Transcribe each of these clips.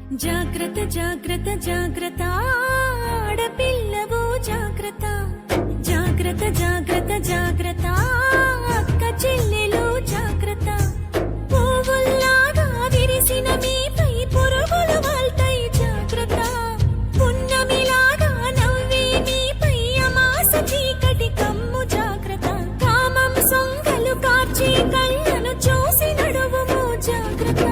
జాగ్రత్త జాగ్రత్త జాగ్రత్త ఆడపిల్లవు జాగ్రత్త జాగ్రత్త జాగ్రత్త జాగ్రత్త అక్క చెల్లెలు జాగ్రత్త పువ్వుల్లాగా విరిసిన మీపై పురుగులు వాల్తాయి జాగ్రత్త పున్నమిలాగా నవ్వే మీపై అమాస చీకటి కమ్ము జాగ్రత్త కామం సొంగలు కార్చి కళ్ళను చూసి నడువుము జాగ్రత్త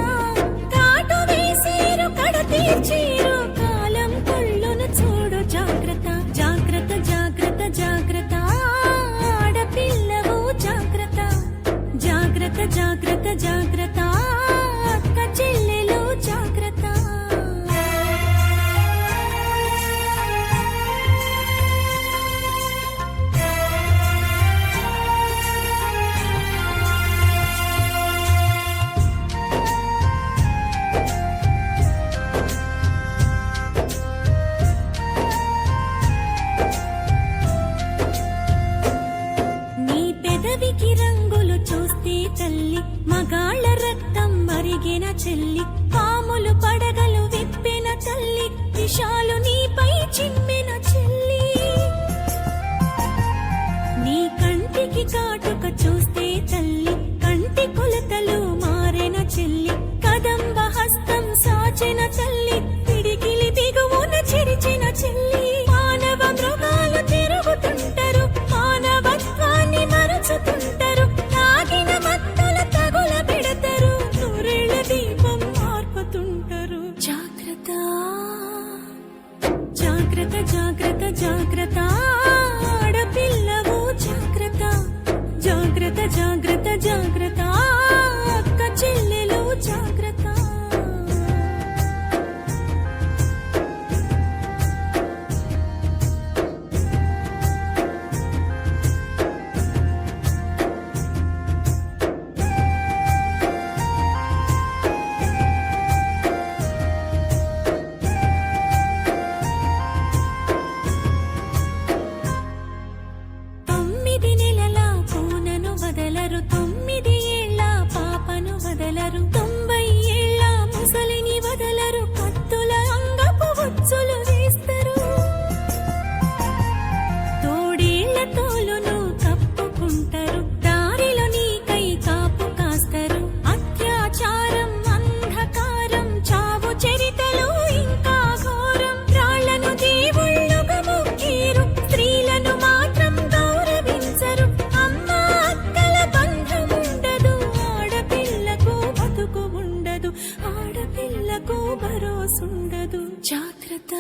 తీర్చేరు కాలం కళ్ళును చూడు జాగ్రత్త జాగ్రత్త జాగ్రత్త జాగ్రత్త ఆడపిల్లవు జాగ్రత్త జాగ్రత్త జాగ్రత్త జాగ్రత్త అక్క చెల్లెలు జాగ్రత్త పెదవికి రంగులు చూస్తే తల్లి మగాళ్ళ రక్తం మరిగిన చెల్లి పాములు పడగలు విప్పిన తల్లి విషాలు నీపై చిమ్మిన చెల్లి నీ కంటికి కాటుక చూస్తే తల్లి కంటి కొలతలు మారిన చెల్లి కదంబ హస్తం సాచిన తల్లి పిడికిలి బిగువున చిరిచిన చెల్లి మానవ మృగాలు తిరుగుతుంటారు మానవత్వాన్ని మరచుతుంటారు తాగిన మత్తుల తగుల పెడతారు నూరేళ్ల దీపం మార్పుతుంటారు జాగ్రత్త జాగ్రత్త జాగ్రత్త జాగ్రత్త ఆడపిల్లవు జాగ్రత్త జాగ్రత్త జాగ్రత్త జాగ్రత్త అక్క చెల్లెలు జాగ్రత్త వదలరు 9 ఏళ్ల పాపను వదలరు 90 ఏళ్ల ముసలిని వదలరు కత్తుల అంగపు ఉచ్చులు వేస్తారు తోడేళ్ల తోలును కప్పుకుంటారు దారిలో నీకై కాపు కాస్తారు అత్యాచారం అంధకారం చావు చరితలు ఇంకా ఘోరం రాళ్లను దేవుళ్ళుగా మొక్కేరు స్త్రీలను మాత్రం గౌరవించరు ఆడపిల్లకు భరోసుండదు జాగ్రత్త